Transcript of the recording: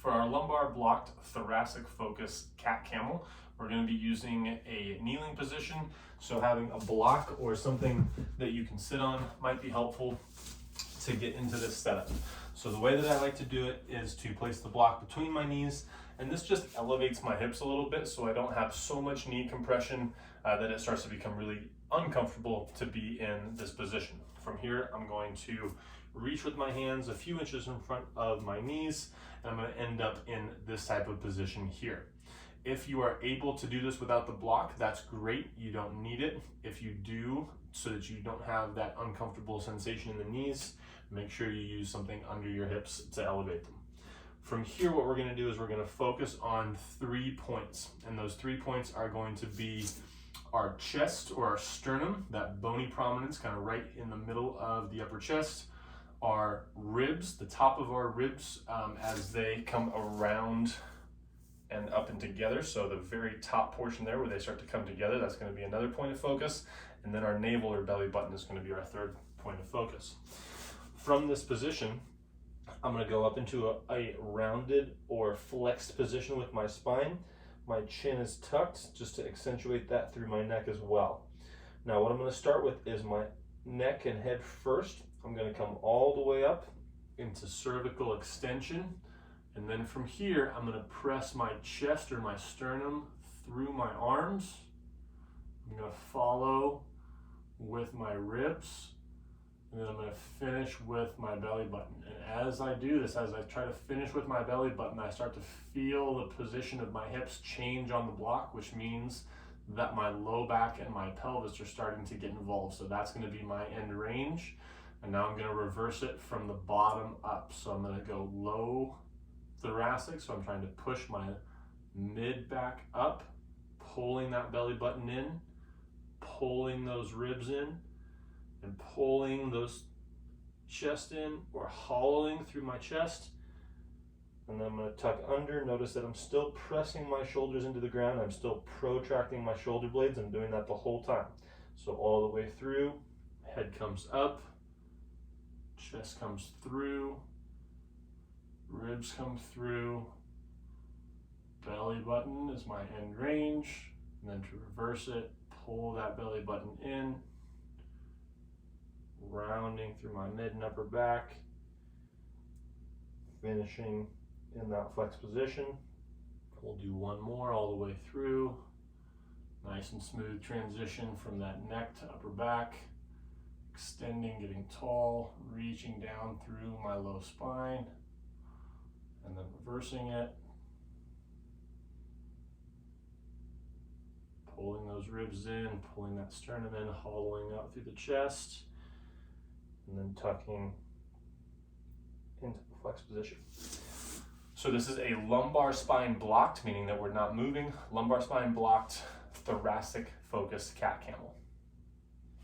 For our lumbar blocked thoracic focus cat camel, we're going to be using a kneeling position. So having a block or something that you can sit on might be helpful to get into this setup. So the way that I like to do it is to place the block between my knees, and this just elevates my hips a little bit so I don't have so much knee compression that it starts to become really uncomfortable to be in this position. From here, I'm going to reach with my hands a few inches in front of my knees, and I'm going to end up in this type of position here. If you are able to do this without the block, that's great. You don't need it. If you do, so that you don't have that uncomfortable sensation in the knees, make sure you use something under your hips to elevate them. From here, what we're going to do is we're going to focus on 3 points, and those 3 points are going to be our chest or our sternum, that bony prominence kind of right in the middle of the upper chest, our ribs, the top of our ribs as they come around and up and together. So the very top portion there where they start to come together, that's going to be another point of focus. And then our navel or belly button is going to be our third point of focus. From this position, I'm going to go up into a rounded or flexed position with my spine. My chin is tucked just to accentuate that through my neck as well. Now what I'm going to start with is my neck and head first. I'm going to come all the way up into cervical extension, and then from here I'm going to press my chest or my sternum through my arms. I'm going to follow with my ribs, and then I'm going to finish with my belly button. And as I do this, as I try to finish with my belly button, I start to feel the position of my hips change on the block, which means that my low back and my pelvis are starting to get involved. So that's going to be my end range. And now I'm going to reverse it from the bottom up. So I'm going to go low thoracic. So I'm trying to push my mid back up, pulling that belly button in, pulling those ribs in, and pulling those chest in or hollowing through my chest. And then I'm going to tuck under. Notice that I'm still pressing my shoulders into the ground. I'm still protracting my shoulder blades. I'm doing that the whole time. So all the way through, head comes up, chest comes through, ribs come through, belly button is my end range, and then to reverse it, pull that belly button in, rounding through my mid and upper back, finishing in that flex position. We'll do one more all the way through. Nice and smooth transition from that neck to upper back, extending, getting tall, reaching down through my low spine, and then reversing it, pulling those ribs in, pulling that sternum in, hollowing out through the chest, and then tucking into the flex position. So this is a lumbar spine blocked, meaning that we're not moving, lumbar spine blocked, thoracic focused cat camel.